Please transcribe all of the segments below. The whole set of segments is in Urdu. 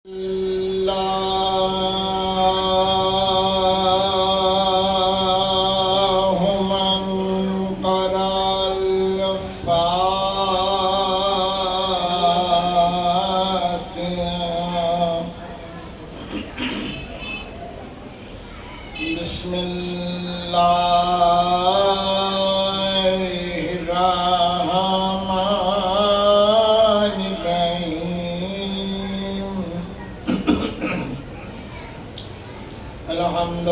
بسم الله الرحمن الرحيم الحمد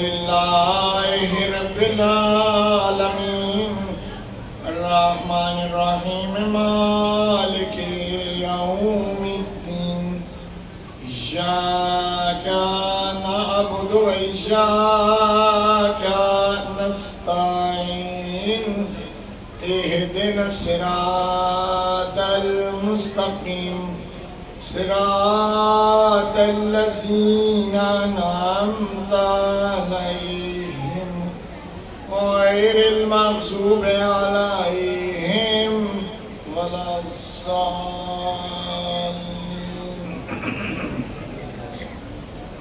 لله رب العالمين الرحمن الرحيم مالك يوم الدين إياك نعبد وإياك نستعين اهدنا الصراط المستقيم صراط الذين أنعمت عليهم غير المغضوب عليهم ولا الضالين.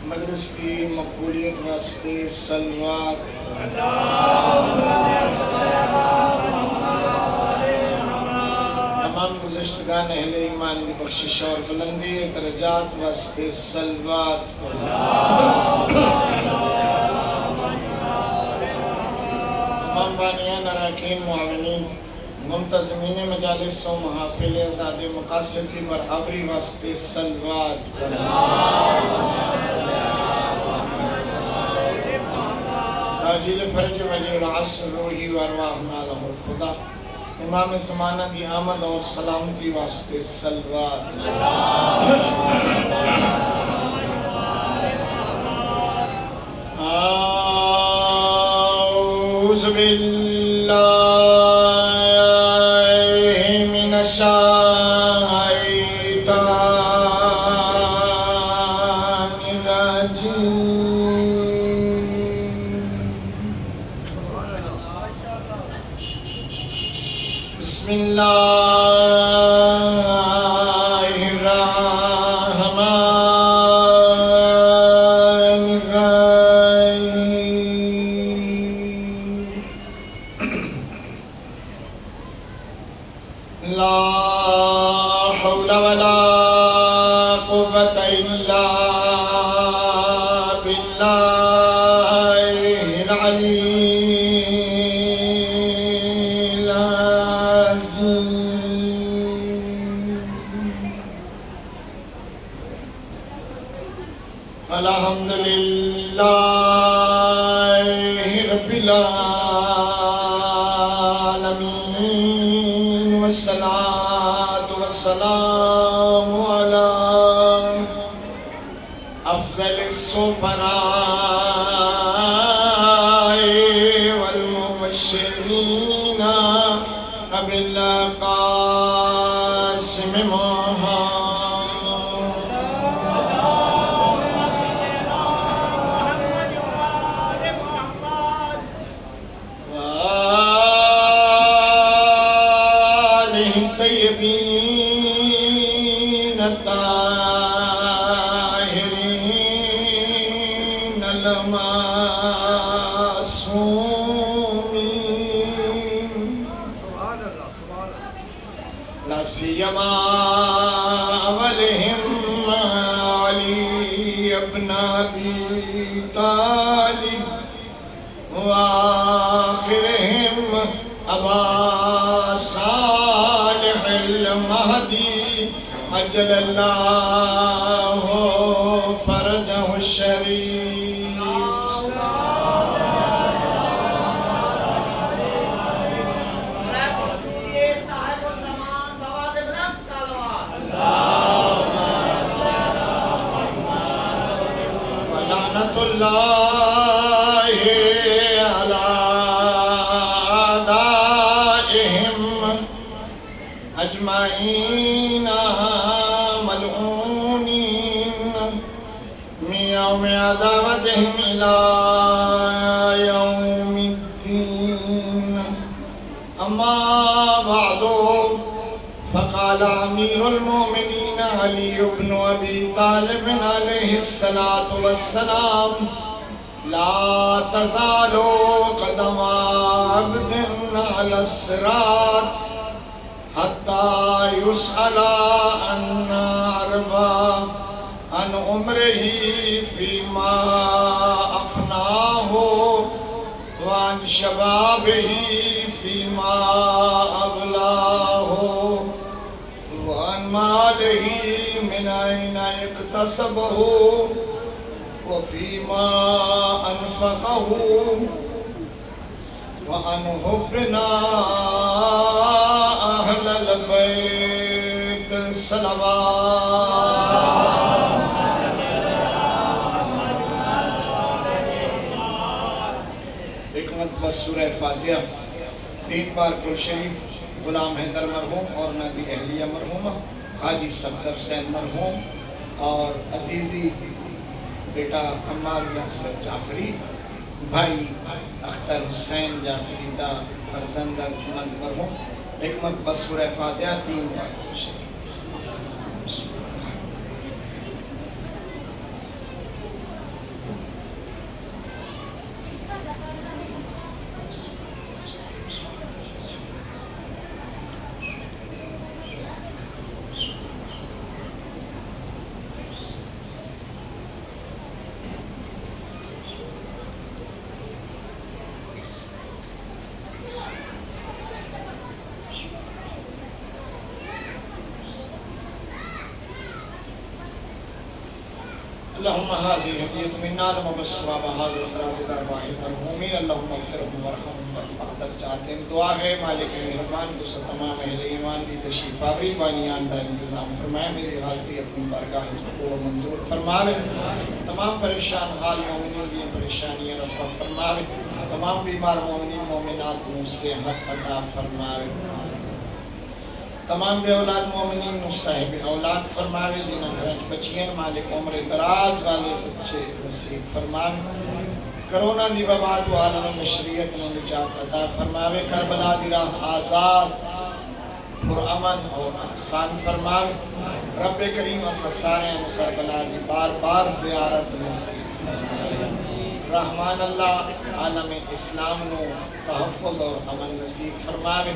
مجلس کی مقبولیت واسطے صلوات. تمام گزشتگان اہل ایمان کی بخشش اور بلندی درجات واسطے صلوات. تمام بانیان اراکین معاونین منتظمین مجالس و محافل آزاد مقاصد کی برابری واسطے صلوات. تعجیل فرج ولی العصر روحی و ارواحنا لہ الفدا. امام زمانہ دی آمد اور سلامتی واسطے صلوات. اعوذ باللہ من الشیطان الرجیم. بسم اللہ الرحمن الرحیم. لا حول ولا قوة إلا بالله العلي الحمد لله رب العالمين والصلاة والسلام على أفضل السفراء والمبشرين بالقاسم محمد الطيبين الطاهرين المعصومين لا سيما أولهم علي بن أبي طالب وآخرهم أبا صالح المهدي عجل الله فرجه الشريف. ولعنة الله على أعدائهم أجمعين ملعونين من يوم عداوتهم إلى يوم الدين. أما بعد فقال أمير المؤمنين علی بن ابی طالب علیہ السلام لا تزال قدم عبد علی الصراط حتی یسأل عن اربع عن عمره فیما افناه وعن شبابه فیما ابلاه وعن ماله من أين اكتسبه وفيما أنفقه وعن حبنا أهل البيت صلوات. ایک مرتبہ سورہ فاتحہ 3 بار کل شریف غلام حیدر مرحوم اور نادی اہلیہ مرحومہ، حاجی صفدر حسین مرحوم اور عزیزی بیٹا عمار یاسر جعفری، بھائی اختر حسین جعفری دا فرزندہ مند مرحوم. ایک مرتبہ سورہ فاتحہ 3 بار کل شریف. اللهم هذه هدية منا لمبشرا بهذا الخراج الأرواح المرحومين اللهم اغفرهم وارحمهم وارفع درجاتهم. دعا ہے مالک مہربان تو تمام اہل ایمان دی تشریف آوری بانیان دا انتظام فرمائے، میری حاضری اپنی بارگاہ کو منظور فرمائے، تمام پریشان حال مومنین دی پریشانیاں رفع فرمائے، تمام بیمار مومنین مومنات کو صحت عطا فرمائے، تمام بے اولاد مومنین نو صاحب اولاد فرماوے، جنہاں گھرچ بچیاں مالک عمر دراز والے بچے نصیب فرماوے، کرونا دی وبا تو عالم مشریعت نو نجات عطا فرماوے، کربلا دی راہ آزاد پرامن اور آسان فرماوے، رب کریم اس سارے کربلا دی بار بار زیارت نصیب فرماوے، رحمان اللہ عالم اسلام نو تحفظ اور امن نصیب فرماوے،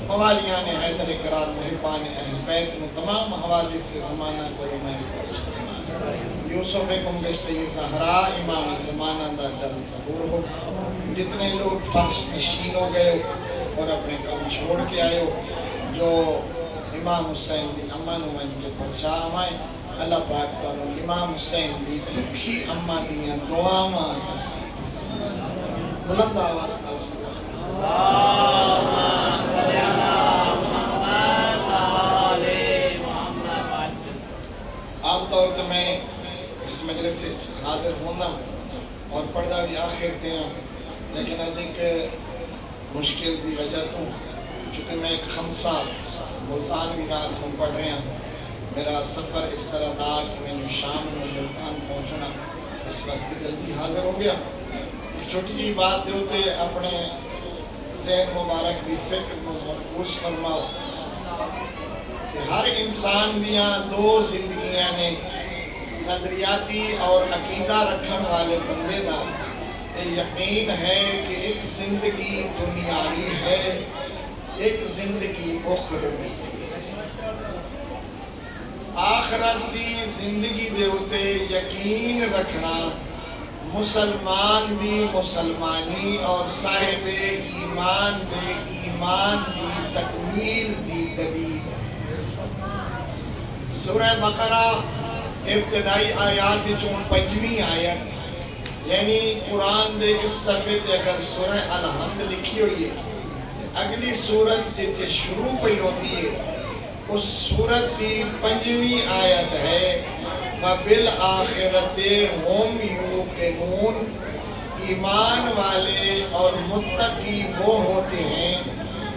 موالیان حیدر اقرار محبان اہل بیت نو تمام حوالے سے زمانہ کو محفوظ فرماوے، یوسف گمگشتہ زہرا امام زمانہ دا در ظہور ہو، جتنے لوگ فرش نشین ہو گئے اور اپنے کام چھوڑ کے آئے ہو، جو امام حسین دی امن و منجے پر شاہ آئے، اللہ پاک پر امام حسین دی دکھی اماں دیاں دعاواں نصیب بلند آواز کا سلام. عام طور پر میں اس مجلس سے حاضر ہونا اور پردہ بھی آخر دیا، لیکن آج ایک مشکل دی وجہ تو چونکہ میں ایک خمسہ ملتان بھی رات ہوں پڑھ رہے ہیں، میرا سفر اس طرح تھا کہ میں شام میں ملتان پہنچنا، اس واسطے جلدی حاضر ہو گیا. ایک چھوٹی جی بات دے ہوتے اپنے ذہن مبارک دی فکر کو مرکوز فرماؤ کہ ہر انسان دیاں 2 زندگیاں نے، نظریاتی اور عقیدہ رکھن والے بندے دا یہ یقین ہے کہ ایک زندگی دنیاوی ہے، ایک زندگی اخروی ہے. آخرت دی زندگی دے ہوتے یقین رکھنا مسلمان دی مسلمانی اور صاحب ایمان دے ایمان دی تکمیل دی دلیل. سورہ بقرہ ابتدائی آیات چون 5ویں آیت، یعنی قرآن دے اس صفحے تے اگر سورہ الحمد لکھی ہوئی ہے، اگلی سورت جتے شروع پہ ہوتی ہے اس سورت کی 5ویں آیت ہے، وَبِالْآخِرَةِ هُمْ يُوقِنُونَ. ایمان والے اور متقی وہ ہوتے ہیں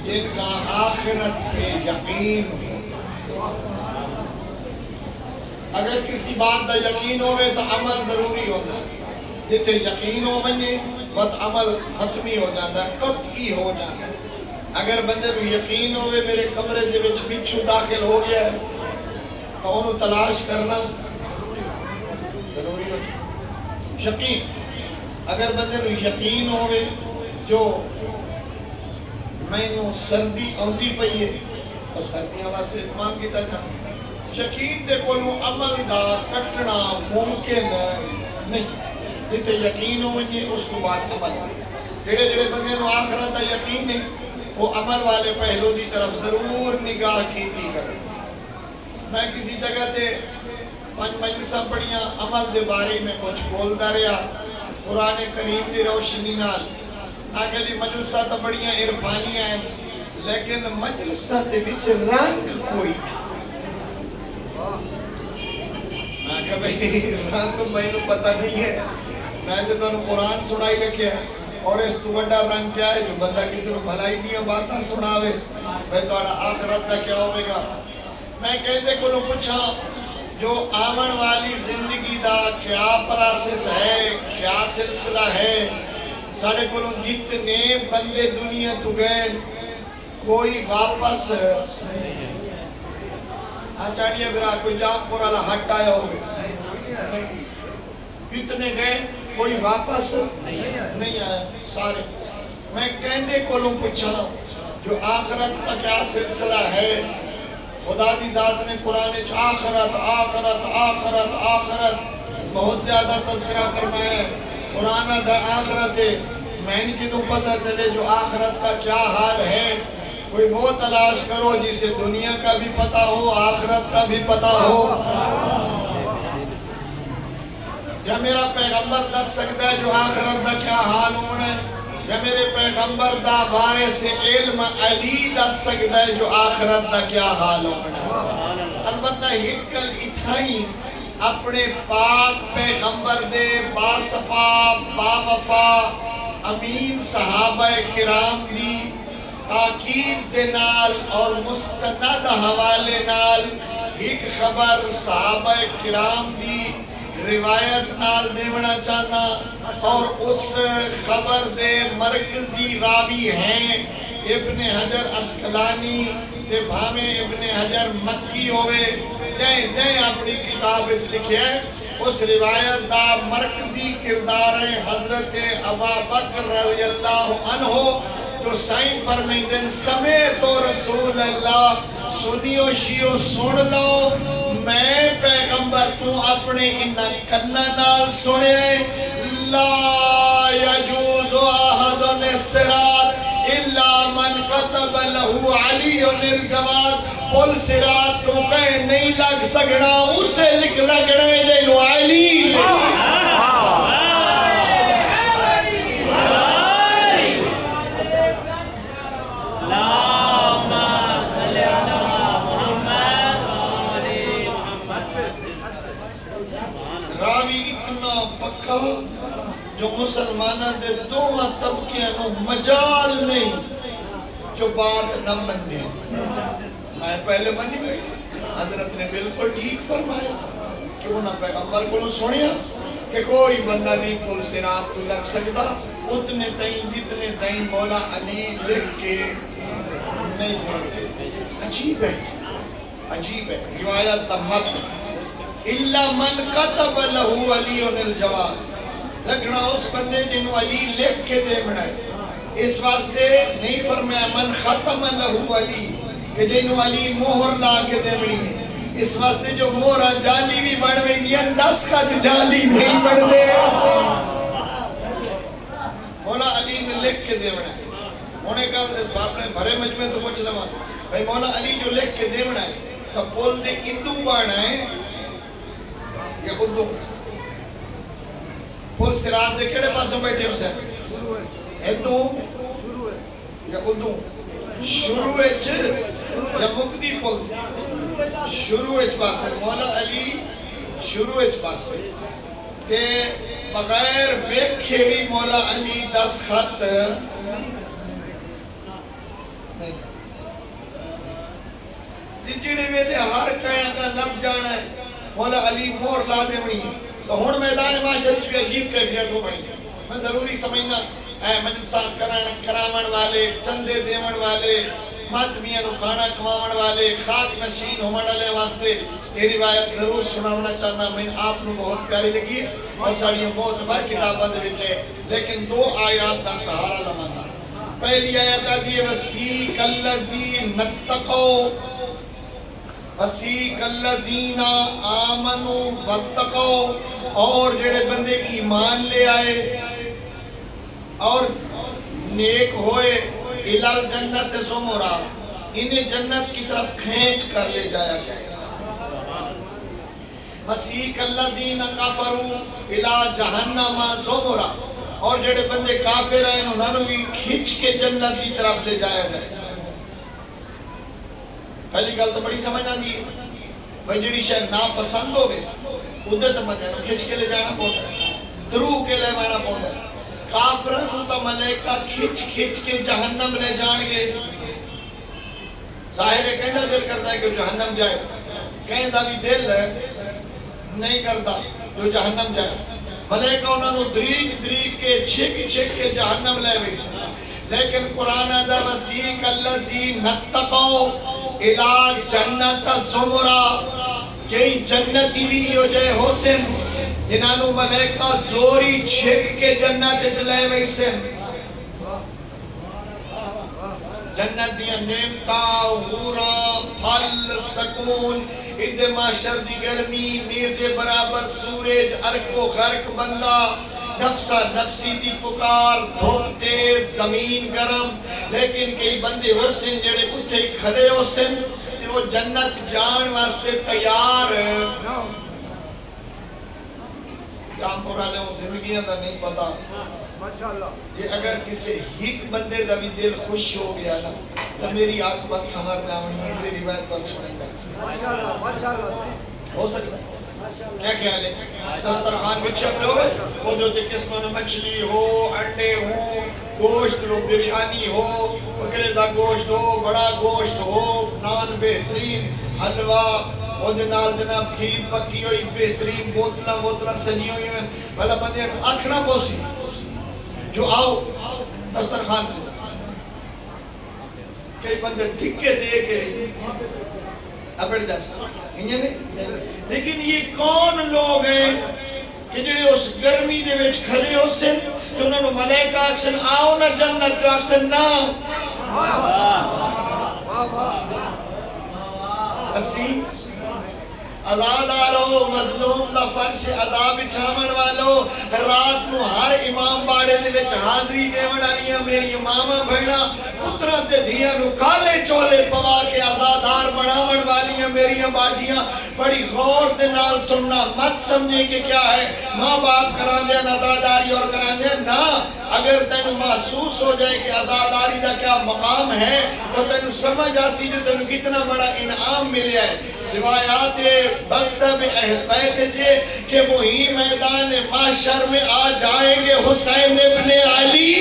جن کا آخرت پہ یقین ہوتا ہے. اگر کسی بات دا یقین ہوئے تو عمل ضروری ہوتا ہے، جتے یقین ہو بنے بات عمل حتمی ہو جاتا ہے، قطعی ہو جاتا ہے. اگر بندے کو یقین ہوئے میرے کمرے دے وچ بچھو داخل ہو گیا ہے تو انہوں تلاش کرنا ضروری ہو. یقین اگر بندے نو یقین ہوئے جو میں نو سردی آندی پئی ہے تو سردیاں واسطے اہتمام کیتا جاتا. یقین دے کولوں عمل دا کٹنا ممکن نہیں. جتے یقین ہوئے اس کو بعد عمل. جڑے جڑے بندے نو آخرت دا یقین ہے وہ عمل والے پہلو دی طرف ضرور نگاہ کیتی کرے. میں کسی جگہ تے 5 مجلساں پڑھیاں عمل دے بارے میں کچھ بولدا رہا قرآن کریم دی روشنی نال. آگے جی مجلساں تو بڑیاں عرفانیاں ہیں لیکن مجلساں دے وچ رنگ کوئی آگے بھئی رنگ میں پتہ نہیں ہے. میں تو تانوں قرآن سنائی رکھیا اور اس تو بڑا رنگ کیا ہے جو بندہ کسی کو بھلائی دیاں باتاں سناوے بھئی تہاڈا آخرت دا کیا ہوئے گا. میں کہتے کو پوچھا جو آمن والی زندگی دا کیا پراسس ہے کیا سلسلہ ہے. ساڑھے کو جتنے بندے دنیا تو گئے کوئی واپس چاڑیے برا کوئی جام پورا ہٹ آیا ہوگا. جتنے گئے کوئی واپس نہیں آیا سارے. میں کہندے کو پوچھا جو آخرت کا کیا سلسلہ ہے. خدا دی ذات نے قرآن آخرت آخرت آخرت آخرت بہت زیادہ تذکرہ فرمایا ہے. قرآن دا آخرت ہے. میں ان کی تو پتہ چلے جو آخرت کا کیا حال ہے. کوئی وہ تلاش کرو جسے دنیا کا بھی پتہ ہو آخرت کا بھی پتہ ہو. یا میرا پیغمبر دس سکتا ہے جو آخرت دا کیا حال ہونا ہے. یا میرے پیغمبر دا وارث علم علی دس سکتا ہے جو آخرت دا کیا حال ہونا ہے. البتہ ہکل اتھائی اپنے پاک پیغمبر دے باصفا باوفا امین صحابہ کرام دی تاکید دے نال اور مستند حوالے نال ایک خبر صحابہ کرام دی روایت نال دیونا چاہنا. اور اس خبر دے مرکزی راوی ہیں ابن حجر اسقلانی تے بھامے ابن حجر مکی ہوئے جائیں اپنی کتاب اس لکھے ہیں. اس روایت دا مرکزی کردار ہے حضرت ابا بکر رضی اللہ عنہ جو سائن فرمیدن سمیت و رسول اللہ. سنیو شیو سن لو میں پیغمبر تو اپنے انہ کنہ نال سنے. لا یجوز احد الصراط الا من كتب له علی الجواد. پل صراط تو کہیں نہیں لگ سکنا اسے لکھ لگنے جنو علی. راوی اتنا پکا جو مسلمانہ دے دوما طبقے نو مجال نہیں جو بات نہ مننے. میں پہلے منی گئی حضرت نے بالکل ٹھیک فرمایا کہ انہاں پیغمبر کو سنیا کہ کوئی بندہ نہیں پل صراط تو لگ سکتا اتنے تائیں جتنے تائیں مولا علی لکھ کے نہیں دے. عجیب ہے عجیب ہے. روایت تمت الا من كتب له علی الجواز لگنا اس بندے جنہوں علی لکھ کے دے بنائے. اس واسطے نہیں فرمایا من ختم له علی کہ جنہوں علی مہر لا کے دے بنی ہے. اس واسطے جو مہرہ جالی بھی بڑھ گئی دیا دستخط جالی نہیں بڑھ دے. مولا علی نے لکھ کے دے بنائے. ہونے کا باپ نے بھرے مجمع تو پوچھ لما بھائی مولا علی جو لکھ کے دے بنائے تو پول دے ادو بنائے یا ادو پول صراط دے کڑے پاسوں بیٹھے ہو سے ادو یا ادو شروع اچ یا مقدی پول شروع اچ پاسے مولا علی شروع اچ پاسے کہ بغیر ویکھے بھی مولا علی دستخط جڑے ویلے ہر کہیں کا لب جانا ہے مولا علی مور لا دے بنی ہے تو ہون میدان معاشر بھی عجیب کیفیت ہو بنی ہے. میں ضروری سمجھنا مجلساں کرامن والے چندے دیون والے ماتمیاں نو کھانا کھواون والے خاک نشین ہومن والے واسطے یہ روایت ضرور سناونا چاہنا، میں آپ نو بہت پیاری لگی اور ساڑیوں بہت بار کتاباں دے وچ ہے، لیکن دو آیات دا سہارا لوانا۔ پہلی آیت آدھی وسیق الذین اتقوا، وسیق الذین آمنوا واتقوا، اور جڑے بندے ایمان لے آئے اور نیک ہوئے، الی الجنت زمرا، انہیں جنت کی طرف کھینچ کر لے جایا جائے گا۔ وسیق الذین کفروا الی جہنم زمرا، اور جڑے بندے کافر ہیں انہوں نے بھی کھینچ کے جنت کی طرف لے جایا جائے گا۔ پہلی گل تو بڑی سمجھ آتی ہے، بھائی جڑی شاید ناپسند ہو گئے ادھر تو بندے نو کھینچ کے لے جانا پڑتا ہے، درو کے لے جانا پڑتا ہے۔ کافروں کو تو ملائکہ کھینچ کے جہنم لے جان گے، ظاہر ہے کہنا دل کرتا ہے کہ جہنم جائے، کہنا بھی دل نہیں کرتا جو جہنم جائے۔ ملائکہ انہوں نے دریگ کے چھک کے جہنم لے ویسے، لیکن قرآن دا وسیق الذین اتقوا الی جنت زمرا، کئی جنتی بھی ہو جائے حسن جنہوں ملائکہ زوری چھک کے جنت چلے ویسے۔ جنت دیا نعمتاں، حوراں، پھل، سکون، ادھے معاشر دی گرمی، نیزے برابر سورج، ارک و غرق بندہ، نفسا نفسی دی پکار، دھوپ تیز، زمین گرم، لیکن کئی بندے حسن جڑے اٹھے کھڑے حسن وہ جنت جان واسطے تیار۔ کام پرانے ہوں زندگیاں دا نہیں پتا، کہ اگر کسی ایک بندے دا بھی دل خوش ہو گیا نا تو میری عاقبت سمر جاؤں، میری روایت پر سنیں گا، ہو سکتا ہے۔ کیا خیال ہے؟ دسترخوان بچھے اپنے ہوئے وہ جو تے قسموں مچھلی ہو، انڈے ہو، گوشت لو، بریانی ہو، بکرے دا گوشت ہو، بڑا گوشت ہو، نان بہترین، حلوہ، وہ دنال جناب کھیر پکی ہوئی بہترین، بوتلہ سجی ہوئی ہیں، بھلا بندے آنکھنا پوسی جو آؤ دسترخوان سے، کئی بندے دھکے دے کے اپڑ جاسا، لیکن یہ کون لوگ ہیں کہ جڑے اس گرمی دے وچ کھڑے ہو سن کہ انہوں نے ملائکہ اکسن آؤ نا جنت کا اکسن نا اسی آزاد آلو مظلوم دا فرش عذاب چھامن والو، رات نو ہر امام باڑے دے وچ حاضری دیون والیاں میری اماماں بھیڑا پتراں تے دھیاں نو کالے چولے پوا کے آزادار بناون والیاں میری باجیاں بڑی غور دے نال سننا، مت سمجھیں کہ کیا ہے ماں باپ کران دیا آزاداری اور کران دیا نا۔ اگر تینو محسوس ہو جائے کہ آزاداری دا کیا مقام ہے تو تینو سمجھ آسی جو تینو کتنا بڑا انعام ملیا ہے۔ روایات مکتب اہل بیت چھے کہ وہی میدان محشر میں آ جائیں گے حسین ابن علی،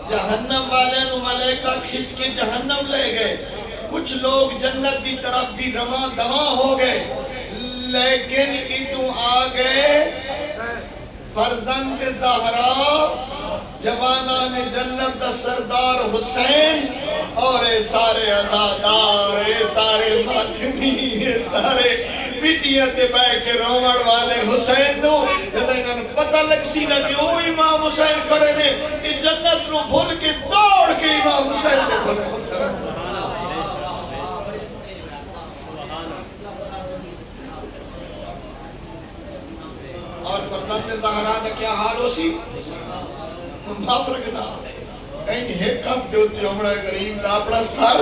جہنم والے نو ملائکہ کھچ کے جہنم لے گئے، کچھ لوگ جنت دی طرف بھی رواں دواں ہو گئے، لیکن ادھوں آ گئے فرزند زہرا جوانان جنت دا سردار حسین، اور اے سارے عزادار، اے سارے ماتمی، اے سارے پیٹیاں تے بے کے روڑ والے حسین نو جدہ انہوں نے پتہ لگ سی نا کہ وہ امام حسین کھڑے نے، کہ جنت نو بھول کے دوڑ کے امام حسین نے بھول کھڑے۔ اور فرزند زہرا دا کیا حال ہو سی؟ معاف رکھنا کہیں ایک کب دیوتی ہمڑا کریم دا اپنا سر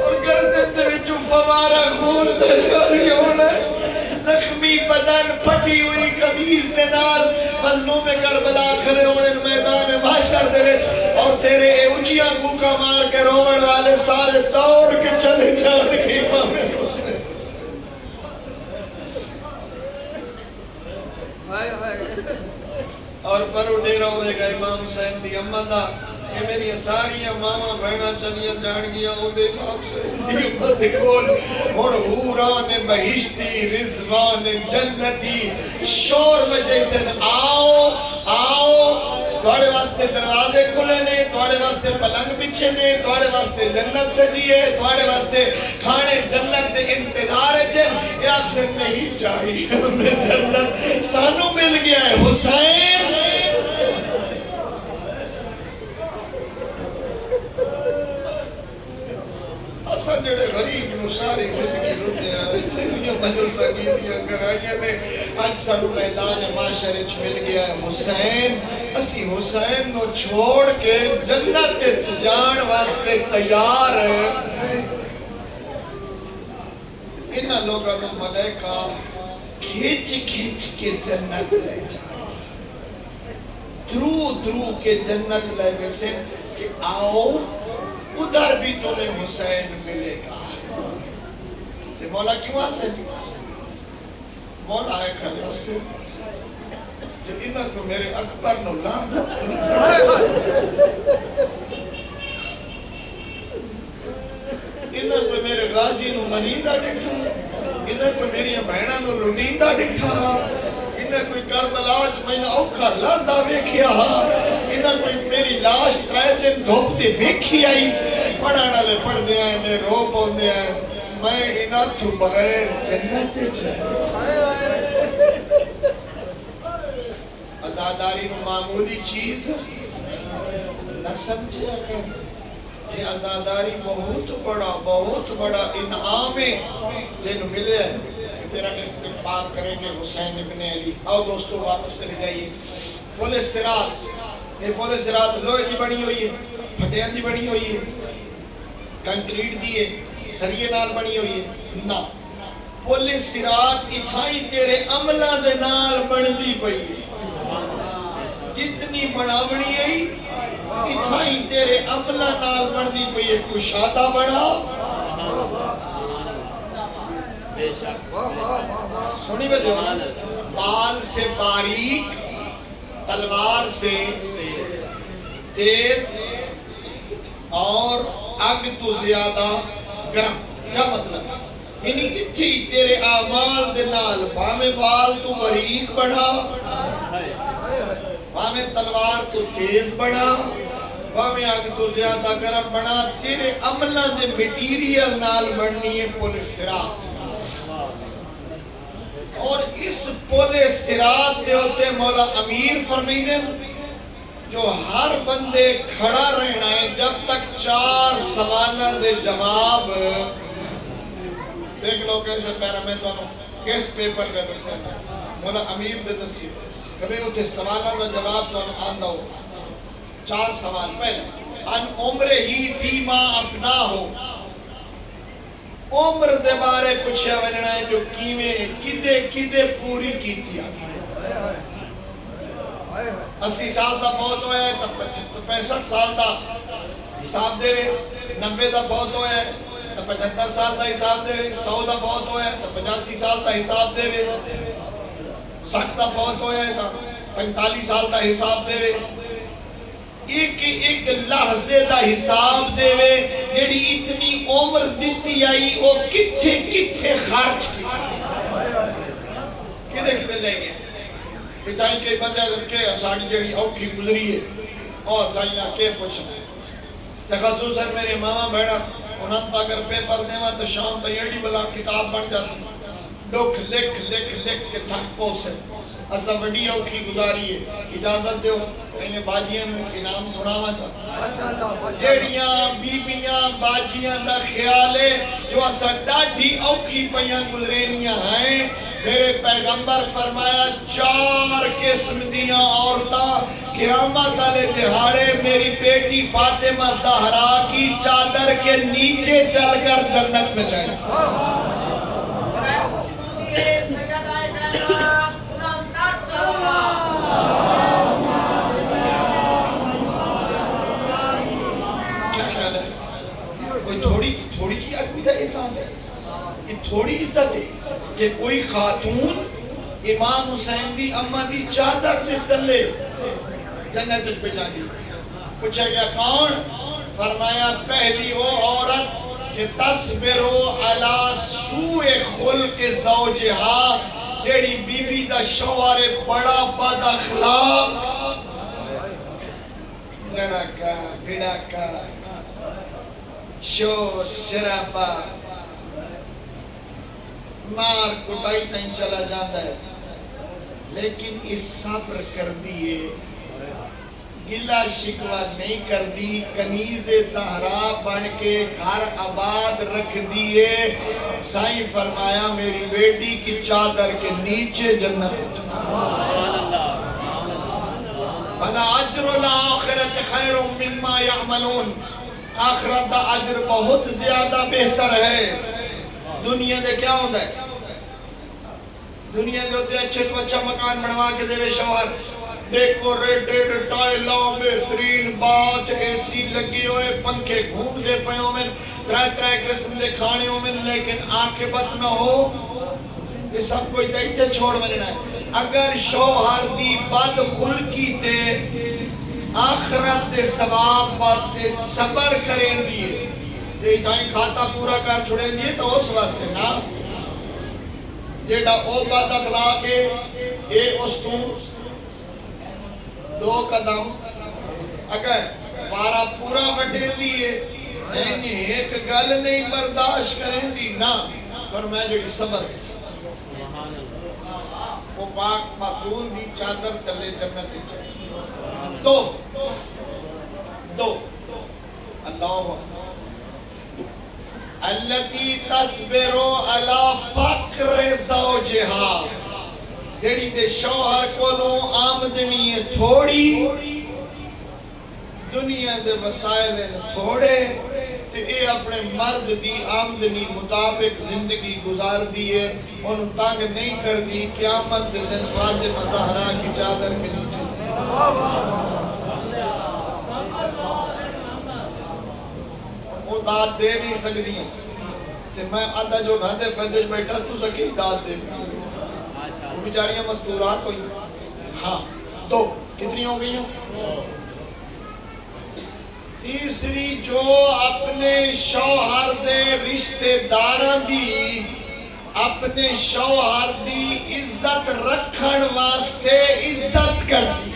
اور گردن دے وچوں فوارہ خون دریاری ہونا، زخمی بدن پھٹی ہوئی قمیض دے نال مظلوم کربلا کھڑے ہونے میدان محشر دے وچ، اور تیرے اونچیاں کوکا مار کے روڑ والے سارے دوڑ کے چلے جان گے امام حسین۔ اور پرو ڈیرا ہوئے گا امام حسین دی اما دا کہ میری ساری ماما بہنا چلیاں جان گیا اودے امام حسین دی اما دے کول ہن حوران بہشتی رضوان جنتی شور میں جیسے آؤ آؤ تھوڑے واسطے دروازے کھلے نے تھوڑے واسطے پلنگ بچھے نے تھوڑے واسطے جنت سجیے تھوڑے واسطے کھانے جنت دے انتظار چن یہ اکثر نہیں چاہیے ہمیں جنت سانو مل گیا ہے حسین اساں جڑے غریب نو ساری زندگی لٹے آ رہے مدرسہ گیتیاں کرائیاں نے آج سانو میدان معاشرے چ مل گیا ہے حسین اسی حسین نو چھوڑ کے جنت جان واسطے تیار ہے انہاں لوگاں نو ملائکہ کھچ کھچ کے جنت لے جائے درو درو کے جنت لے گئے سے کہ آؤ ادھر بھی تمہیں حسین ملے گا تے مولا کیوں آسے مولا ہے کھلے اسے جو انہاں کو میرے اکبر نو لاندت انہاں کو میرے غازی نو منیندہ ڈٹھا انہاں کو میری بہنہ نو لٹیندہ ڈٹھا انہاں کوئی کربلاج میں اوکھا لاندہ ویکھیا انہاں کوئی میری لاش ترائے دن دھوپتے ویکھی آئی پڑھانا لے پڑھ دے آئے دے رو پون دے آئے میں انہاں تو بغیر جنت چاہے ازاداری نو معمولی چیز نہ سمجھا کہ یہ ازاداری بہت بڑا انعام ہے لینو ملے کہ تیرا استقبال کریں گے حسین ابن علی آؤ دوستو واپس چلے جائیے پولیس سرات یہ پولیس سرات لوہے دی بنی ہوئی ہے پھٹیاں دی بنی ہوئی ہے کنکریٹ دیئے سریے نال بنی ہوئی ہے نا پولیس سرات اتھائی تیرے عملہ دے نال بن دی پئی ہے اتنی بڑا بڑی ہے اتھائی تیرے عملہ نال بن دی پئی ہے کشادہ بڑا سنی بے جو بال سے باریک تلوار سے تیز اور اگ تو زیادہ گرم کیا مطلب یعنی اتھی تیرے اعمال دے نال بامے بال تو باریک بڑھا بامے تلوار تو تیز بڑھا بامے اگ تو زیادہ گرم بڑھا تیرے عملہ دے میٹیریل نال بڑھنی ہے پولیس سرات اور اس پولیس سرات دے ہوتے مولا امیر فرمیدیں جو ہر بندے کھڑا رہنا ہے جب تک 4 سوالوں دے جواب دیکھ لو کیسے پیرا میں تو کیس پیپر کا دستے ہیں مولا امیر دے دستے کبھی ہوتے سوالوں دا جواب تو آندہ ہو 4 سوال پہلے ان عمر ہی فیما افنا ہو عمر دے بارے پوچھا وننا ہے جو کیویں کدے پوری کیتی آگی 80 سال دا فوت ہوئے تو 65 سال دا حساب دے رہے 90 دا فوت ہوئے تو 75 سال دا حساب دے رہے 100 دا فوت ہوئے تو 85 سال دا حساب دے رہے 60 دا فوت ہوئے تو 45 سال دا حساب دے رہے ایک لحظے دا حساب دے وے جیڑی اتنی عمر دیتی آئی وہ کتھے خرچ کی کدے لے گئے پتائیں کے بندے اگر کہ ساڑی جیڑی اوکھی گزری ہے اور سائیاں کے پوچھنا خصوصاً میرے ماما بیڑا انہاں تا اگر پیپر دیوا تو شام تا یڑی بلا کتاب بن جاسی لکھ لکھ کے تھک پوسے اسا وڈی اوکھی گزاری ہے اجازت دیو انہیں باجیاں انعام سناوا چاہتا جیڑیاں بیبیاں باجیاں دا خیال ہے جو اسا ڈاڈھی اوکھی پیاں گزرینیاں ہیں میرے پیغمبر فرمایا 4 قسم دیاں عورتاں قیامت والے دہاڑے میری بیٹی فاطمہ زہرا کی چادر کے نیچے چل کر جنت میں جائیں تھوڑی کی عقیدہ احساس ہے یہ تھوڑی عزت ہے کہ کوئی خاتون امام حسین دی امہ دی چادر دے تلے جنت پہ جانی. پوچھا گیا کون؟ فرمایا پہلی وہ عورت کہ تصبرو علی سوء خلق زوجہا، جیڑی بی بی دا شوہر بڑا بد اخلاق، لڑکا بڑکا شور شرابہ مار کٹائی تین چلا جاتا ہے، لیکن اس صبر کر دیئے، گلہ شکوہ نہیں کر دی، کنیز زہرا بن کے گھر آباد رکھ دیئے. سائیں فرمایا میری بیٹی کی چادر کے نیچے جنت. بنا اجر الآخرت خیر مما یعملون، آخرت دا اجر بہت زیادہ بہتر ہے. دنیا دے کیا ہوتا ہے؟ دنیا دے ہوتے اچھے تو اچھا مکان بنوا کے دے شوہر، ڈیکوریٹڈ ٹائلاں بہترین بات، اے سی لگی ہوئے، پنکھے گھوم دے پیوں میں، ترائے قسم دے کھانے ہوں میں، لیکن عاقبت نہ ہو. یہ سب کوئی تیتے چھوڑ ملنا ہے. اگر شوہر دی بد خلقی تے آخرت دے ثواب واسطے صبر کریں دیئے، یہ تائیں کھاتا پورا کر چھوڑیں دیئے تو اس واسطے نا جیڑا او بد اخلاق ہے، اے اس تو دو قدم اگر وارا پورا وڈے دیئے ایک گل نہیں برداشت کریں دی نا. فرمایا جیڑی صبر ہے وہ پاک مقبول دی چادر تلے جنت چاہیے. دو اللہ التی تصبرو علی فقر زوجہا، جیڑی دے شوہر کولوں آمدنی تھوڑی، دنیا دے وسائل تھوڑے، تو اے اپنے مرد دی آمدنی مطابق زندگی گزار دیئے، انہوں تنگ نہیں کر دی. قیامت دے دن فاطمہ زہرا کی چادر کے نیچے وہ داد دے نہیں سکتی ہیں کہ میں آدھا جو نہ دے فیدے بیٹھا تو سکی داد دے وہ بیچاریاں مستورات ہوئی. ہاں دو کتنی ہو گئی ہوں؟ تیسری جو اپنے شوہر دے رشتہ داران دی اپنے شوہر دی عزت رکھن واسطے عزت کر دی،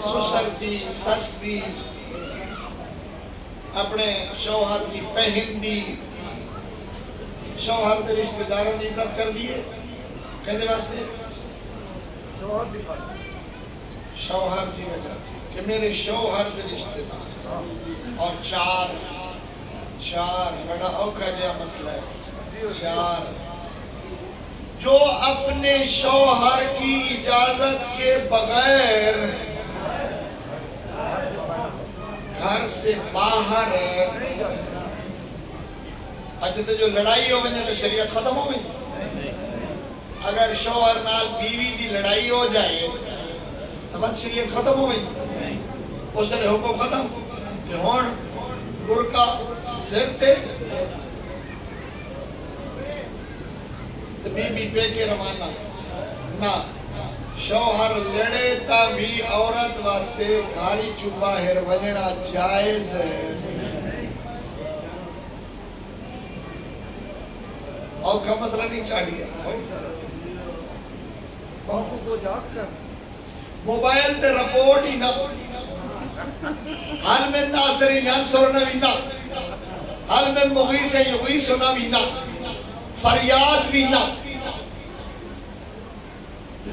سسر دی سس دی اپنے شوہر دی بہن دی شوہر دے رشتہ داران دی عزت کر دیئے. کہنے واسطے شوہر دی وجہ کہ میرے شوہر دے رشتہ دار. اور چار بڑا اوکھا جا مسئلہ ہے. چار جو اپنے شوہر کی اجازت کے بغیر گھر سے باہر ہے. اچھا تو جو لڑائی ہو بنے تو شریعت ختم ہو گئی. اگر شوہر نال بیوی دی لڑائی ہو جائے تو بس شریعت ختم ہو گئی. اس نے حکم ختم کہ ہون برکا سرتے تو بی بی پہ کے روانہ نہ. شوہر لڑے تا بھی عورت واسطے گھاری چو باہر وننا جائز ہے. اور کا مسئلہ نہیں چاہیے. موبائل تے رپورٹ ہی نہ حال میں ناصری نانسور نہ وینا، حال میں مغیث یغیث نہ وینا، فریاد بھی نہ.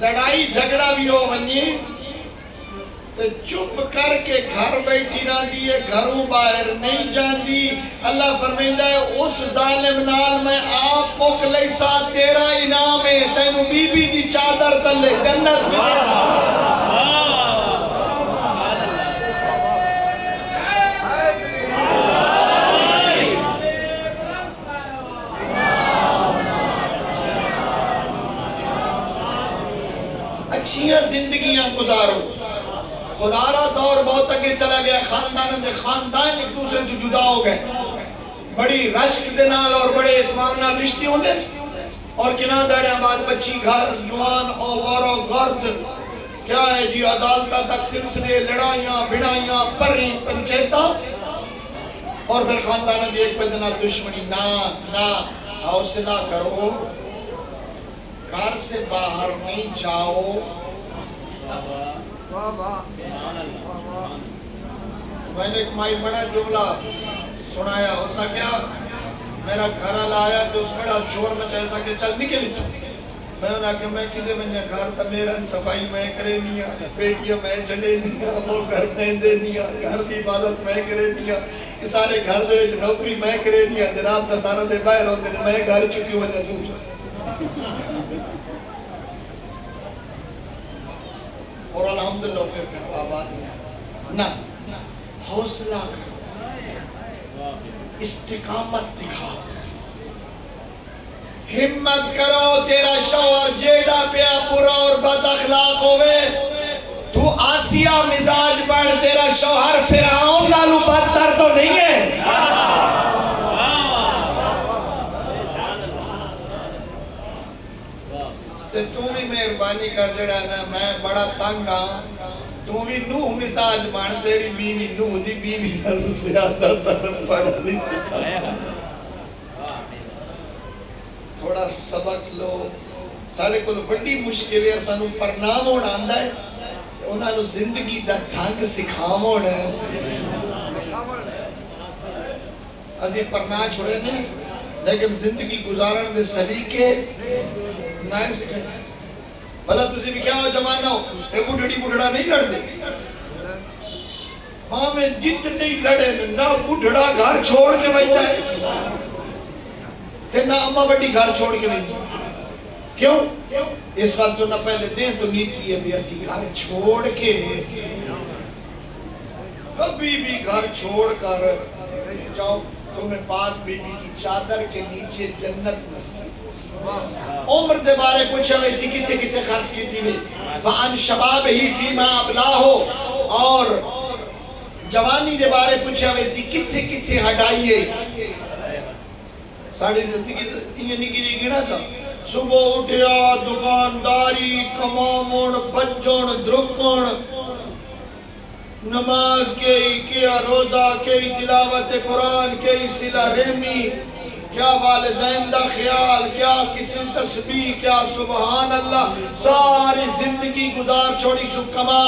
لڑائی جھگڑا بھی ہو ونی چپ کر کے گھر بیٹھی نہ دیئے، گھروں باہر نہیں جان دی. اللہ فرمیندہ ہے اس ظالم نال میں آپ مکلی سا تیرا انعام ہے، تینو بی بی دی چادر تلے جنت میں. اچھیاں زندگیاں گزارو. خدا را دور بہت اگے چلا گیا، خاندان ایک دوسرے تو جدا ہو گئے، بڑی رشک دے نال اور بڑے اعتمام نال رشتے ہوندے، اور کنا داڑے آباد بچی گھر جوان اوور و گرد کیا ہے جی عدالتہ تک سلسلے لڑائیاں بڑائیاں پری پنچیتاں اور پھر خاندانہ دی ایک بدنا دشمنی نا حوصلہ کرو گھر سے باہر نہیں جاؤ میں نے ایک مائی بڑا جملہ سنایا ہو سا کیا میرا گھر آیا تو اس بڑا شور میں جیسا کہ چل نکلی تو میں انہاں کہ میں کدے بنیا گھر تا میرا صفائی میں کرے نیا بیٹیاں میں چڑے نیا وہ گھر میں دے نیا گھر دی حفاظت میں کرے نیا یہ سارے گھر دے وچ نوکری میں کرے نیا جناب دا سارا دے باہر ہوندے نے میں گھر چکی وجہ دوں اور الحمدللہ پھر آباد ہے نہ حوصلہ کرو استقامت دکھاؤ ہمت کرو تیرا شوہر جیڑا پیا برا اور بد اخلاق ہوئے تو آسیہ مزاج بڑھ تیرا شوہر فرعون نالو بدتر تو نہیں ہے تے تو بھی مہربانی کر جڑا نا میں بڑا تنگ ہاں تو بھی نوح مزاج بن تیری بیوی نوح دی بیوی نالو زیادہ تر پڑھ نہیں تھوڑا سبق لو سارے کو بڑی مشکل ہے سانو پرنام ہونا آندا ہے انہاں نو زندگی دا ڈھنگ سکھام ہونا ہے اسی پرنا چھوڑے نہیں لیکن زندگی گزارن دے سلیقے نہ سکھائے بھلا تسی بھی کیا ہو زمانہ ہو اے بڑھڑی بڑھڑا نہیں لڑ دے ماں میں جتنے لڑے نہ بڑھڑا گھر چھوڑ کے بیٹھا ہے تے نہ اماں بڑی گھر چھوڑ کے بیٹھا کیوں اس واسطے نہ پہلے دیں تو نیتی ہے بھی اسی گھر چھوڑ کے کبھی بھی گھر چھوڑ کر جاؤ تمہیں پاک بی بی کی چادر کے نیچے جنت نصیب عمر دے بارے کچھ ویسی کتے کتے خرچ کی تھی وَعَنْ شَبَابِهِ فِي مَا أَبْلَاهُ اور جوانی دے بارے کچھ ویسی کتے کتے ہٹائیے ساڑھی زندگی انہیں نکی گنا چاہا صبح اٹھیا دکانداری کمامون بجون درکون نماز کئی کیا روزہ کئی تلاوت قرآن کئی صلہ رحمی کیا والدین دا خیال کیا کسی تسبیح کیا سبحان اللہ ساری زندگی گزار چھوڑی سو کما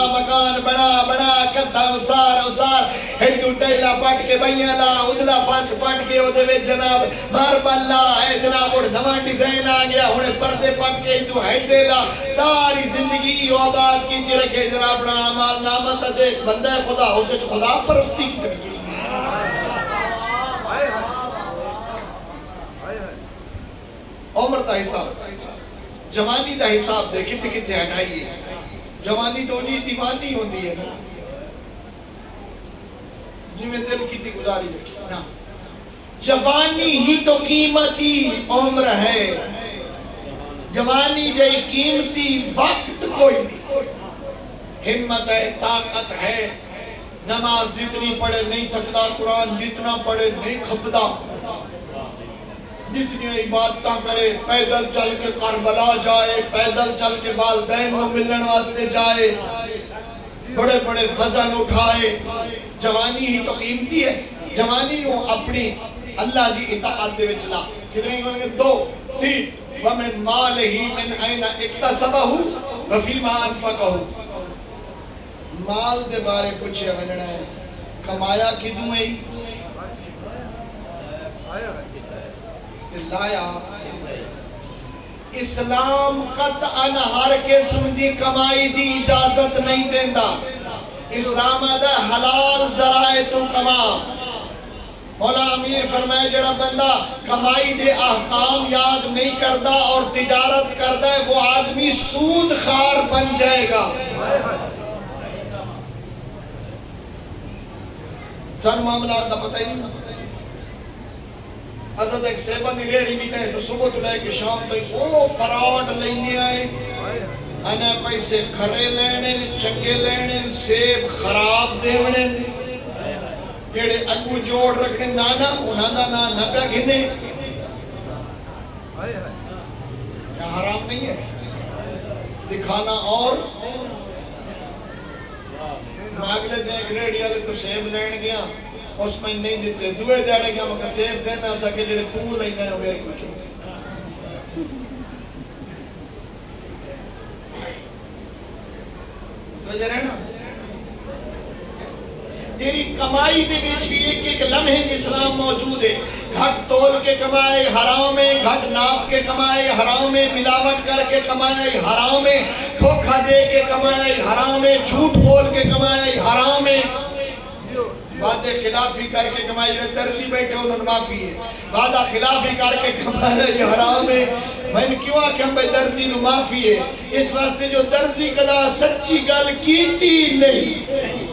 مکان بڑا کدھا اسار ہندو ٹیلا پٹ کے بیالا ادلا فرش پٹ کے ادھے جناب مارباللہ ہے جناب اور نواں ڈیزائن آ گیا انہیں پردے پٹ کے ہندو ہیدے دا ساری زندگی آباد کی جی رکھے جناب نامال نامت دیکھ بندہ خدا اسے خدا پرستی کی تکیل عمر دا حساب جوانی دا حساب دے کتے کتے ہٹائیے جوانی تو نہیں دیوانی ہوندی ہے نا جی میں دل کی تھی گزاری رکھی نا جوانی ہی تو قیمتی عمر ہے جوانی جائی قیمتی وقت کوئی نہیں ہمت ہے طاقت ہے نماز جتنی پڑھے نہیں تھکتا قرآن جتنا پڑھے نہیں کھپدا جتنی عبادتاں کرے پیدل چل کے کربلا جائے پیدل چل کے والدین کو ملن واسطے جائے بڑے بڑے وزن اٹھائے جوانی ہی تو قیمتی ہے جوانی کو اپنی اللہ دی اطاعت دے وچ لا کتنے ہوں گے 2 3 وَمِن مَالِهِ مِنْ أَيْنَ اِقْتَسَبَهُ وَفِيمَا أَنْفَقَهُ مال دے بارے پوچھے وجنا ہے کمایا کدوں ہے لایا اسلام قطعاً ہر قسم دی کمائی دی اجازت نہیں دیندہ اسلام ہے حلال ذرائع تو کما مولا امیر فرمائے جڑا بندہ کمائی دے احکام یاد نہیں کردہ اور تجارت کردہ ہے وہ آدمی سود خار بن جائے گا سن معاملات کا پتہ ہی نہیں حضرت ایک سیبہ دی ریڑی بھی نہیں تو صبح تو لے کے شام تو وہ فراڈ لینے آئے انہیں پیسے کھرے لینے چنگے لینے سیب خراب دیونے پیڑے اگو جوڑ رکھنے نانا انہاں دا نہ پہ گھنے کیا حرام نہیں ہے دکھانا اور اگلے دن ایک ریڑھی والے تو سیب لین گیا اس میں نہیں دیتے دوے دیڑے گیا میں سیب دینا اس کے جڑے تو لینا ہے میرے کو وجہ رہنا تیری کمائی دے وچ ایک ایک لمحے چ اسلام موجود ہے گھٹ تول کے کمائے حرام ہے گھٹ ناپ کے کمائے حرام ہے ملاوٹ کر کے کمائے حرام ہے دھوکہ دے کے کمائے حرام ہے جھوٹ بول کے کمائے حرام ہے وعدے خلافی کر کے کمائے جو درزی بیٹھے انہوں نے معافی ہے وعدہ خلافی کر کے کمائے یہ حرام ہے میں نے کیوں آکھا ہم بھائی درزی نو معافی ہے اس واسطے جو درزی کدا سچی گل کیتی نہیں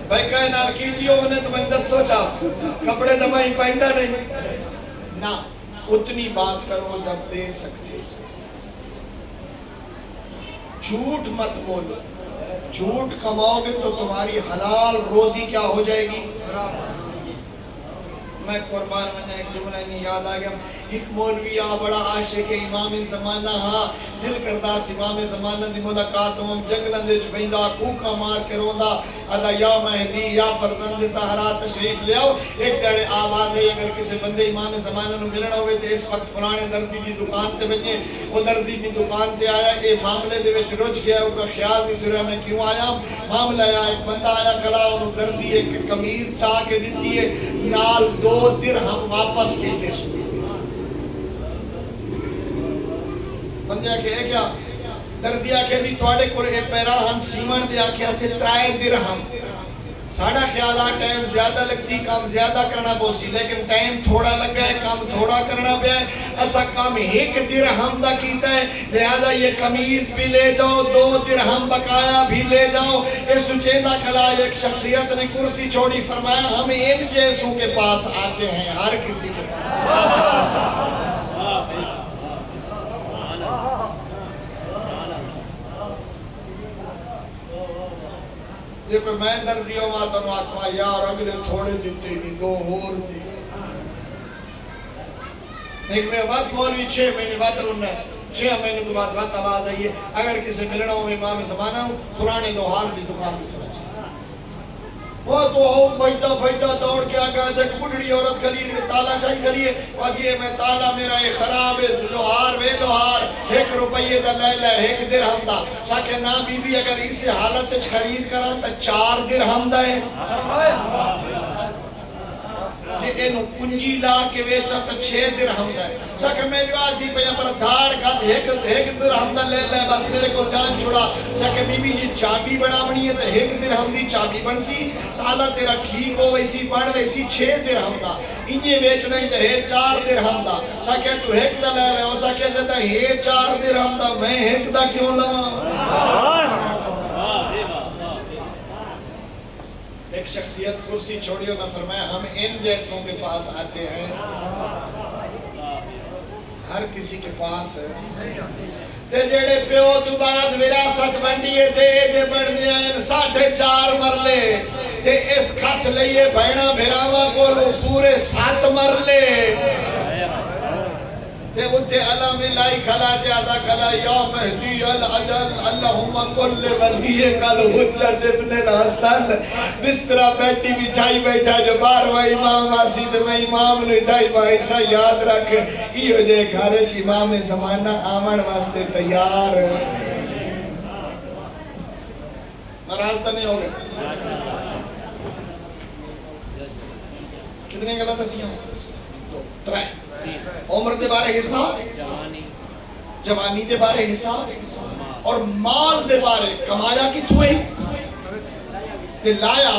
بھائی کائنات کیتیو انہیں تو میں دس سوچا کپڑے دمائی پائندہ نہیں نا اتنی بات کرو جب دے سکتے جھوٹ مت بولو جھوٹ کماؤ گے تو تمہاری حلال روزی کیا ہو جائے گی میں قربان میں ایک جملہ نہیں یاد آ گیا ایک مولوی آ بڑا عاشق امام زمانہ ہاں دل کرداس امام زمانہ دی ملاقات ہوں جنگلن دے چبیندہ کوکا مار کے روندہ ادا یا مہدی یا فرزند سہرا تشریف لے آؤ ایک دیڑے آواز ہے اگر کسی بندے امام زمانہ نو ملنا ہوئے تو اس وقت فلانے درزی دی دکان تے بجے وہ درزی دی دکان تے آیا اے معاملے دے وچ رج گیا وہ کا خیال نہیں سریا میں کیوں آیا معاملہ آیا ایک بندہ آیا کلا انہوں درزی ایک کمیز چاہ کے دیتی ہے نال 2 درہم واپس کیتے سو بندے آکھے ہے کیا درزی آکھے بھی توڑے کو ایک پیرا ہم سیمن دے آکھے اسے 3 درہم ساڑھا خیالہ ٹائم زیادہ لگ سی کام زیادہ کرنا پوسی لیکن ٹائم تھوڑا لگا ہے کام تھوڑا کرنا پہ ہے ایسا کام 1 درہم دا کیتا ہے لہذا یہ کمیز بھی لے جاؤ 2 درہم بقایا بھی لے جاؤ اس سچیدہ کلا ایک شخصیت نے کرسی چھوڑی فرمایا ہم ان جیسوں کے پاس آتے ہیں ہر کسی کے پاس یہ پر میں درزیوں ماتا نو آکھا یار اگلے تھوڑے دیتے نہیں 2 اور دے ایک میں وقت مولوی 6 مہینے بات رہنا ہے 6 مہینے تو بعد بات آواز آئیے اگر کسی ملنا ہو امام زمانہ ہو قرآن لوہار دی دکان بھی سنا چاہیے وہ تو ہو بھائیدہ دوڑ کے آگا دیکھ بڑھڑی عورت کھلی میں تالا چاہی کھلیے وادیے میں تالا میرا یہ خراب ہے لوہار وے لوہار 1 روپیے دا لے لے 1 درہم دا ساکہ نا بی بی اگر اس حالت سے خرید کرا تا 4 درہم دا ہے کہ انہوں کنجی لا کے ویچا تا 6 درہم دا ہے ساکہ میں جو آدھی پہ یہاں پر دھاڑ گھت 1 درہم دا لے لے بس میرے کو جان چھوڑا ساکہ بی بی یہ چابی بنا بنی ہے تا 1 درہم دی چابی بن سی سالہ تیرا ٹھیک ہو ویسی بن ویسی 6 درہم دا انہیں بیچنا ہی تا 4 درہم دا ساکہ تو 1 دا لے لے ہو ساکہ جتا 4 درہم دا میں 1 دا کیوں لوا ایک شخصیت کرسی چھوڑیوں نے فرمایا ہم ان جیسوں کے پاس آتے ہیں ہر کسی کے پاس ہے تے جڑے پیو تو بعد وراثت بنڈیے دے بڑھ دیا ان 4.5 مرلے تے اس خس لئیے بھائنا بھیراما کو پورے 7 مرلے تے اتے علم لائی کھلا جادا کھلا یا مہدی العجل اللہم کل ولیے کل حجت ابن الحسن بسترہ بیٹی بچھائی بیٹھا جو 12واں امام آسی تے میں امام نہیں تھا بھائی سا یاد رکھ یہ ہو جائے گھارے چھ امام زمانہ آمن واسطے تیار ناراض تو نہیں ہو گئے کتنے غلط ہسیاں 3 عمر دے بارے حساب جوانی دے بارے حساب اور مال دے بارے کمایا کتھوئے تے لایا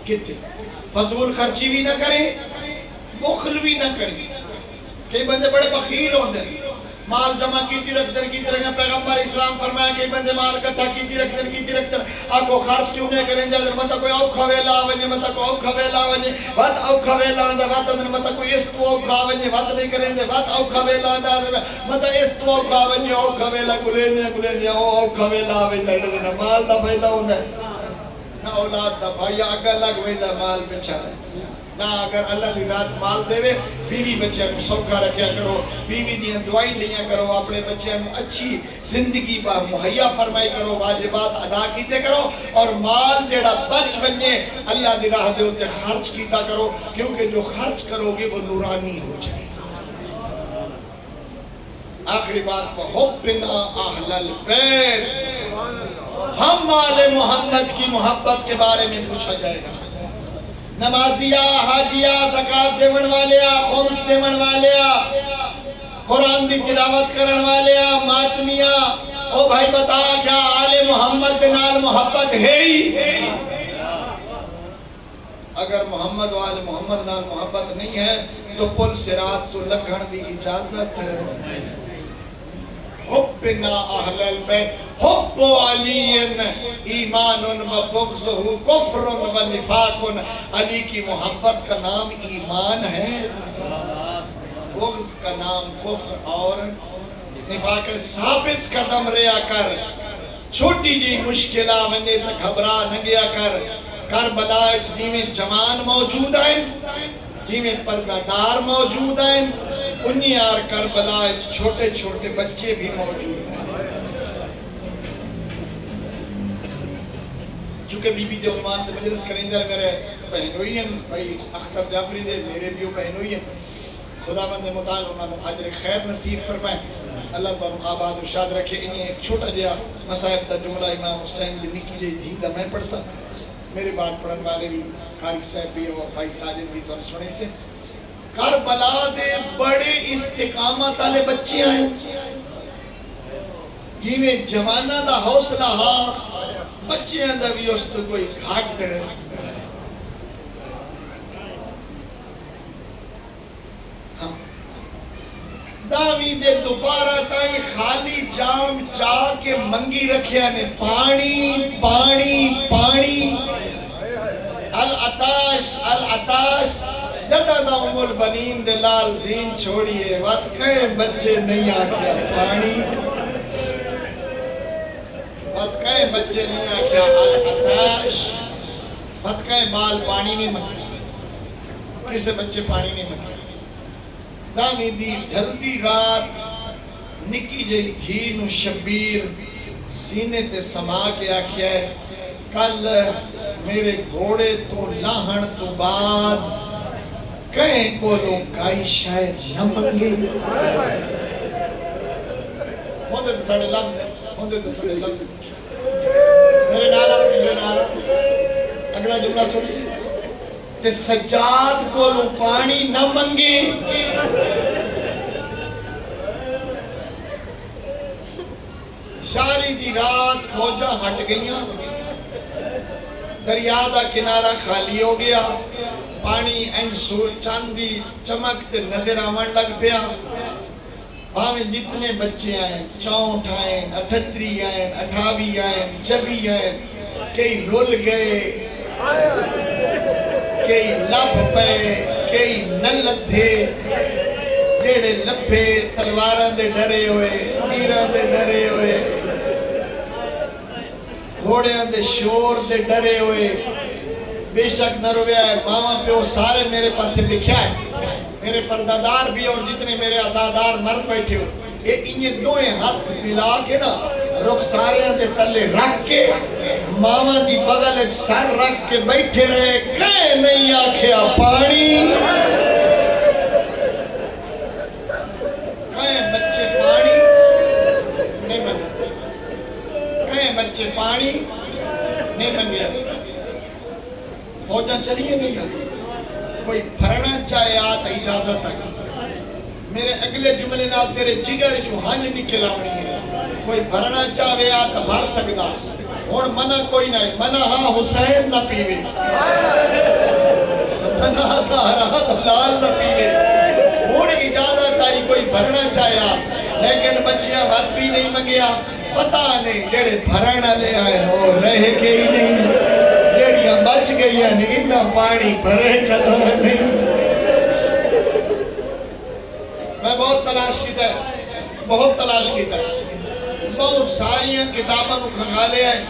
کتے فضول خرچی بھی نہ کریں بخل بھی نہ کریں کئی بندے بڑے بخیل ہوندے مال جمع کیتی رکھتے پیغمبر اسلام فرمایا کہ بندے مال کٹھا کیتی رکھتے آکو خرچ کیوں نہیں کریں جا در مطا کوئی اوکھا ویلا آونے مطا کوئی اوکھا ویلا آونے وات اوکھا ویلا آندہ وات اندر مطا کوئی اس تو اوکھا آونے وات نہیں کریں دے وات اوکھا ویلا آندہ مطا اس تو اوکھا آونے اوکھا ویلا گلیں دے اوکھا ویلا آونے در مال دا فائدہ ہوندہ ہے نہ اولاد دا بھائی اگا لگ ویدہ مال پچھا ہے نہ اگر اللہ دی ذات مال دے بیوی بچیاں کو سوکھا رکھیا کرو، بیوی دیاں دعائی لیا کرو، اپنے بچیاں کو اچھی زندگی مہیا فرمائی کرو، واجبات ادا کیتے کرو، اور مال جڑا بچ بننے اللہ دی راہ دے ہوتے خرچ کیتا کرو، کیونکہ جو خرچ کرو گے وہ نورانی ہو جائے۔ آخری بات وَحُبِّنَا أَهْلَ الْبَيْتِ، ہم آل محمد کی محبت کے بارے میں پوچھا جائے گا۔ نمازیہ، حاجیہ، زکاة دیون والیا، خمس دیون والیا، قرآن دی تلاوت کرن والیا، ماتمیہ، او بھائی بتا کیا آل محمد نال محبت ہے ہی؟ اگر محمد و آل محمد نال محبت نہیں ہے تو پل صراط تو لگھن دی اجازت ہے۔ حبنا اہل البیت، حب علی ایمان و بغضہ کفر و نفاق، علی کی محبت کا نام ایمان ہے، بغض کا نام کفر اور نفاق ہے۔ ثابت قدم ریا کر، چھوٹی جی مشکلہ ونے تک گھبرا نہ گیا کر۔ کربلا جی میں جوان موجود ہیں، جی میں پردہ موجود ہیں، انہی آر کربلا چھوٹے چھوٹے بچے بھی موجود ہیں۔ چونکہ بی بی دے عنوان تے مجلس کریں در میرے بہن ہوئی ہیں، بھائی اختر جعفری دے میرے بھی بہن ہوئی ہیں، خدا بند مطال انہوں نے اجر خیر نصیب فرمائے، اللہ تعالیٰ آباد و شاد رکھے۔ انہیں ایک چھوٹا جیا مصائب دا جملہ امام حسین دی نکی جی تھی دا میں پڑھ سا، میرے بات پڑھن والے بھی قاری صاحب بھی اور بھائی ساجد بھی تو سنے سے۔ کربلا دے بڑے استقامت والے بچے آئے، جی میں جوانہ دا حوصلہ ہاں، بچے دا بھی اس تو کوئی گھاٹ داوی دے دوبارہ تائیں خالی جام چاہ کے منگی رکھیا نے پانی پانی پانی، العطاش العطاش، جدہ دا ام البنین دے لال زین چھوڑیے، وقت کہے بچے نہیں آکھیا پانی، وقت کہے بچے نہیں آکھیا العطاش، وقت کہے بال پانی نہیں مکھیا، کسے بچے پانی نہیں مکھیا۔ دامی دی ڈھل دی رات نکی جئی تھی نو شبیر سینے تے سما کے آکھیا ہے، کل میرے گھوڑے تو لاہن تو بعد کہیں کو لوگ کائی شاید نہ منگے۔ ہوندے تو ساڑھے لفظ ہیں، ہوندے تو ساڑھے لفظ ہیں، میرے نالا اگلا جملہ سن سی، تے سجاد کو لو پانی نہ منگے۔ شاری دی رات فوجاں ہٹ گئیاں، دریا دا کنارہ خالی ہو گیا، پانی انسور چاندی چمک تے نظر آمن لگ پیا، باویں جتنے بچے آئیں، 64 آئیں، 38 آئیں، 28 آئیں، 26 آئیں، کئی رول گئے، کئی لب پے، کئی نلت تھے، جیڑے لبے تلواران دے ڈرے ہوئے، تیران دے ڈرے ہوئے، گھوڑیاں دے شور دے ڈرے ہوئے، بے شک نہ رویا ہے، ماما پیو سارے میرے پاس سے لکھیا ہے، میرے پردادار بھی اور جتنے میرے عزادار مرد بیٹھے ہو، انہیں دوئے ہاتھ ملا کے نا رخ ساریاں سے تلے رکھ کے ماما دی بغل ایک سر رکھ کے بیٹھے رہے، کہیں نہیں آکھیا پانی، کہیں بچے پانی نہیں منگے، کہیں بچے پانی نہیں منگے۔ فوجاں چلیے نہیں گا، کوئی بھرنا چاہے آتا اجازت ہے، میرے اگلے جملے نال تیرے جگر جو ہنج نکل آنی ہے، کوئی بھرنا چاہے آتا بھر سکتا، اور منع کوئی نہیں، منع ہاں حسین نہ پیوے، منع سہرہ دلال نہ پیوے، اور اجازت آئی کوئی بھرنا چاہے آتا، لیکن بچیاں بات بھی نہیں منگیا، پتہ نہیں جڑے بھرنا لے آئے ہو رہ کے ہی نہیں، جڑیاں بچ گئی ہیں انہا پانی بھرے قدم نہیں۔ میں بہت تلاش کیتا ہے، بہت تلاش کیتا ہے، بہت ساریاں کتابوں کو کھنگا لے آئے،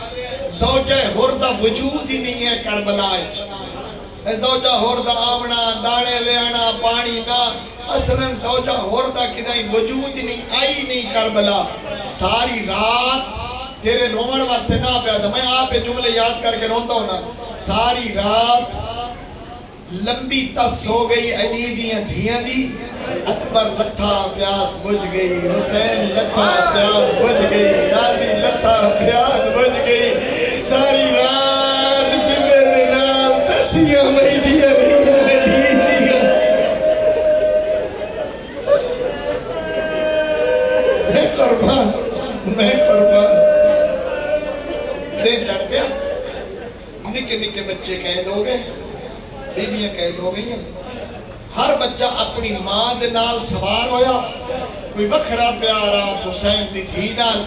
زوجہ حردہ وجود ہی نہیں ہے کربلا ہے، زوجہ ہوردا آمنا دانے لے آنا پانی نہ اصلاً زوجہ ہوردا کدائی وجود نہیں آئی نہیں کربلا ساری رات تیرے رومن واسطے نہ پیا تھا میں آپ جملے یاد کر کے رونتا ہوں نا ساری رات لمبی تس ہو گئی علی دیاں دھیاں دی اکبر لتھا پیاس بجھ گئی حسین لتھا پیاس بجھ گئی غازی لتھا پیاس بجھ گئی ساری رات جمعے دنال تسیاں بیٹھیا علی دیاں میں قربان دن چڑھ پیا نکے نکے بچے قید ہو گئے بیبیاں قید ہو گئی ہیں ہر بچہ اپنی ماں دے نال سوار ہویا کوئی وکھرا پیارا حسین دی تھی نال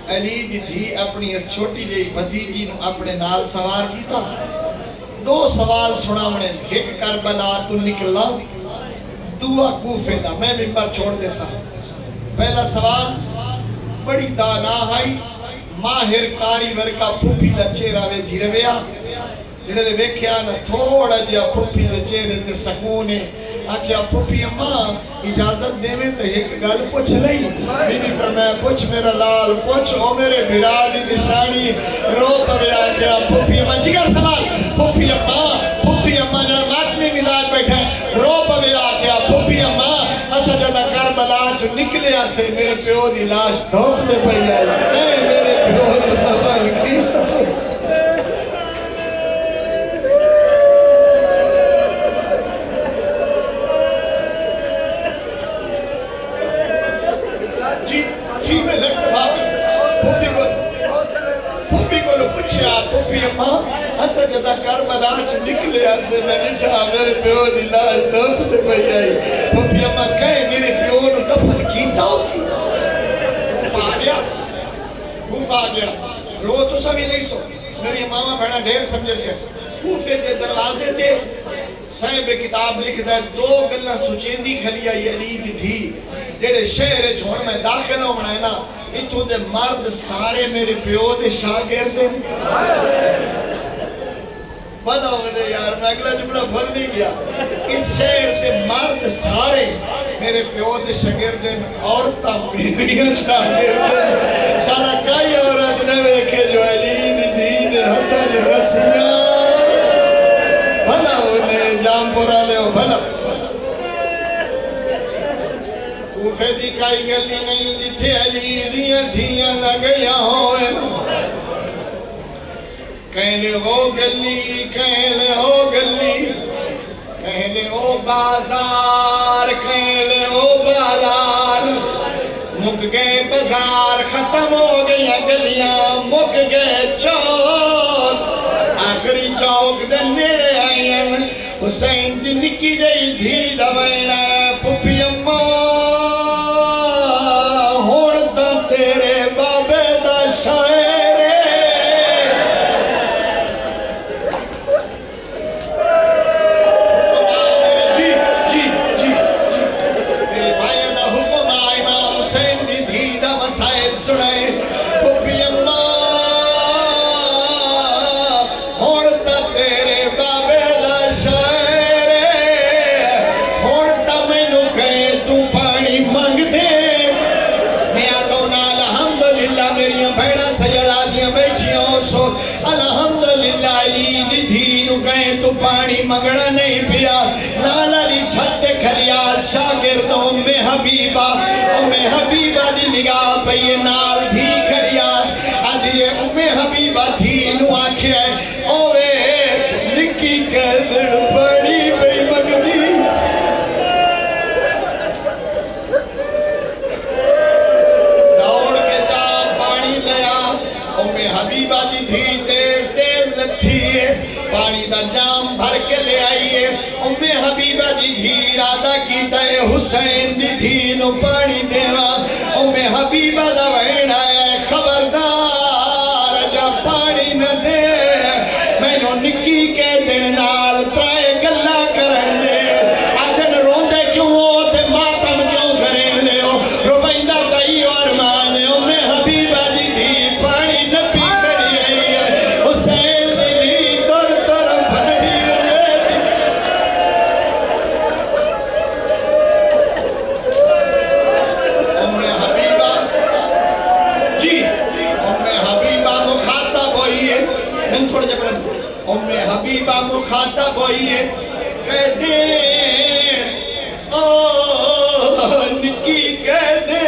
علی دی تھی اپنی اس چھوٹی جئی بھتیجی نو اپنے نال سوار کیتا دو سوال سناونے ایک کربلا تو نکلا دعا کوفے دا میں ممبر چھوڑ دے سا پہلا سوال بڑی دانا آئی ماہر کاری ورکا پھوپی دا چہرہ وے دھی رویا جنہیں دے ویکھیا نا تھوڑا جیا پھوپی دے چہرے تے سکونے آکھیا پھوپی اماں اجازت دے میں تے ایک گل پوچھ لئی بی بی فرمایا پوچھ میرا لال پوچھ او میرے بھرا دی نشانی رو پوے آکھیا پھوپی اماں جگر سوال پھوپی اماں جنہیں ماتمی مزاج بیٹھا ہے رو پوے آکھیا پھوپی اماں اسا جدہ کربلا چو نکلے آسے میرے پیو دی لاش دھوپ دے پئی آئی میرے پیو دی دفل کی جی میں لگتا پھوپی کو لو پچھیا پھوپی اماں اسا جدہ کربلا چو نکلے آسے میں نٹھا میرے پیو دی لاش دھوپ دے پئی آئی پھوپی اماں کہے میرے پیو نو دفن کیتا اسی خوف آ گیا رو تو سبھی نہیں سو میری ماما بھڑا ڈھیر سمجھے سے خوفے دے دروازے دے صاحب کتاب لکھ دے دو گلہ سچیندی کھلیا یہ علی دی تھی جیڑے شہر چھوڑ میں داخل ہو منائے نا اتھو دے مرد سارے میرے پیو دے شاگرد دے بدا ہوئے یار میں اگلا جملہ بھول نہیں گیا اس شہر دے مرد سارے میرے پیو دے شاگرد دے عورتاں میریاں شاگرد دے شالا کئی عورت نے ویکھے جو علی دی دید ہتھا جو رسیاں بھلا ہوئے جام پورا لے ہو بھلا کوفے دی کائی گلی نہیں جتھے علی دیاں دھیاں لگیاں ہوئے کہنے ہو گلی کہنے ہو گلی کہنے ہو بازار کہنے ہو بازار مک گئے بازار ختم ہو گئی گلیاں مک گئے چوک آخری چوک دے نیڑے آئین حسین دی نکی جئی دھی دوینا پھوپی اماں ہوڑتا تیرے بابے دا شاعر سنائے پھوپی اماں ہوڑتا تیرے بابے دا شاعر ہوڑتا میں نو کہے تو پانی مانگ دے میں آدھو نا الحمدللہ میریاں بھیڑا سیادیاں بیٹھیاں سو الحمدللہ علی دی دھی نو کہے تو پانی مانگنا نہیں پیا لال علی چھتے کھلیاس شاگرد ام حبیبہ دی نگاہ پئی نال دھی کھڑیاس آدھی ام حبیبہ دھی نو آکھے اوے نکی کردڑ بڑی پئی مگدی دوڑ کے جا پانی لیا ام حبیبہ دی دھی تیز تیز لتھی ہے پانی دا جام بھر کے لے آئیے ام حبیبہ دی دھی ارادہ کیتا ہے حسین دی دھی نو پانی دیوا ام حبیبہ دا وین آیا خبردار جا پانی نہ دے میں نو نکی کے دن نال ترائے گلہ کرن دے آدھن روندے کیوں ہوتے ماتم کیوں کریں دے ہو روبائندہ تائی اور مانے ام حبیبہ دی دھی پانی نہ پی کری آئی ہے حسین دی دھی تر تر بھڑی ہوئے میں تھوڑے جب ام حبیبہ مخاطب ہوئی ہے کہہ دے نکی کہہ دے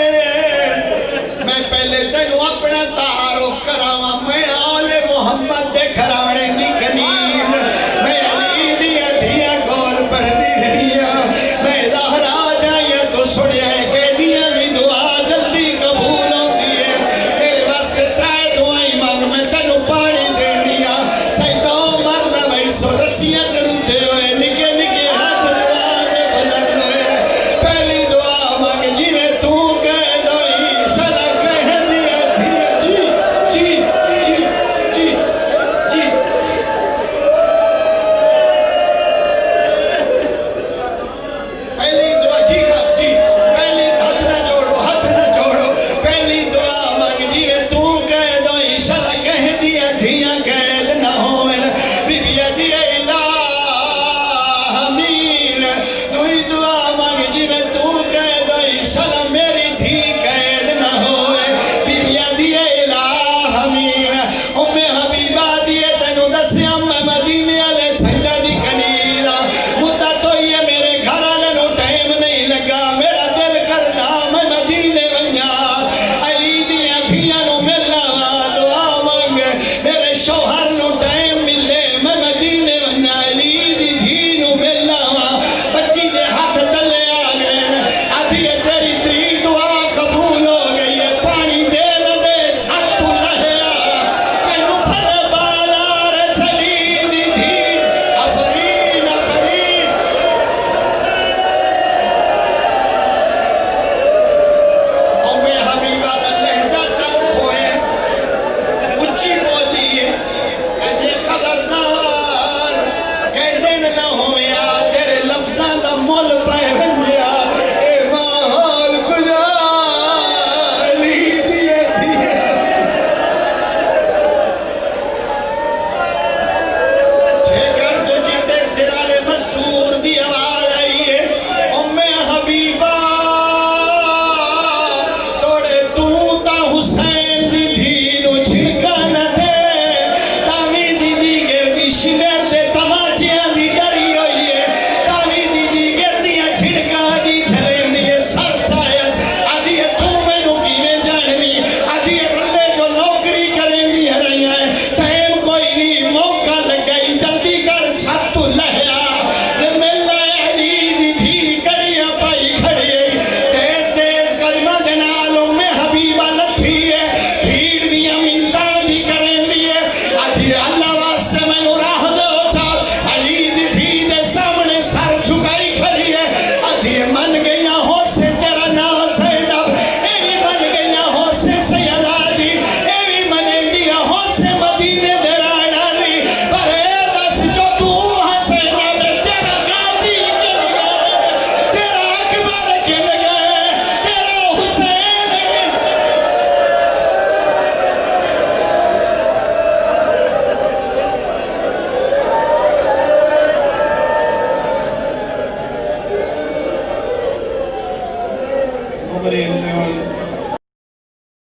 میں پہلے تینوں اپنا تعارف کراواں میں آل محمد دے گھرانے دی کنیز میں علی دی ادھیاں کول پڑھ دی رہی ہاں میں زہرا جائے تو سنیا ہے کہ دیاں دی دعا جلدی قبول ہوتی ہے میرے واسطے ترائے دعائیں مانگ میں تینوں پانی دینی ہاں سیدہ عمر نہ بھائی سو رسیاں چلتے ہوئے نکے نکے ہاتھ دعا دے بلند ہوئے پہلی دعا مانگ جی میں تو کہہ دوئی سلا کہہ دیا دیا جی جی جی جی جی پہلی دعا جی خب جی پہلی ہاتھ نہ جوڑو پہلی دعا مانگ جی میں تو کہہ دوئی سلا کہہ دیا دیا قید نہ ہوئے بی بی دی الہ امین دوئی دعا مانگ جی میں تو کہہ دوئی سلا میری دھی قید نہ ہوئے بی بی دی الہ امین ام حبیبہ دیے تینوں دسیاں میں مدینے والے سیدہ دی کنیزہ مدہ تو یہ میرے گھر والے نو ٹائم نہیں لگا میرا دل کردا میں مدینے ونجا علی دیاں دھیاں نو ملنا وا دعا مانگ میرے شوہر نو ٹائم ملے میں مدینے ونجا علی دی دھی نو ملنا وا بچی دے ہاتھ تلے آ گئے آدھی تیری تری دعا قبول ہو گئی ہے پانی دے نہ دے چھت تو لہیا کینوں بھر بالار چلی دی دھی آفرین آفرین ام حبیبہ دا لہجہ تلخ ہوئے اچھی بولی ہے کہتے خبردار کہہ دن نہ ہویا تیرے لفظاں دا مول پہ بنیا اے ماحول کجا علی دیے دیے چھیکڑ تو جتے سرال مستور دی آواز آئی ہے ام حبیبہ توڑے تو تا حسین دی دھی نو چھڑکا نہ دے تامی دی دی گردی شمیر سے تماچیاں دی ڈری ہوئی ہے تامی دی دی گردیاں چھڑکا دی چھلیں دی سر چائیس آدھی تو میں نو کی میں جاننی آدھی رلے جو نوکری کریں دی رہی ہیں ٹائم کوئی نہیں موقع لگ گئی جلدی کر چھت تو لہیا ملا علی دی دھی کریاں پائی کھڑی ہے تیز تیز کلمہ دنال ام حبیبہ لتھی ہے بھیڑ دیاں منتاں دی کریں دی ہے آدھی اللہ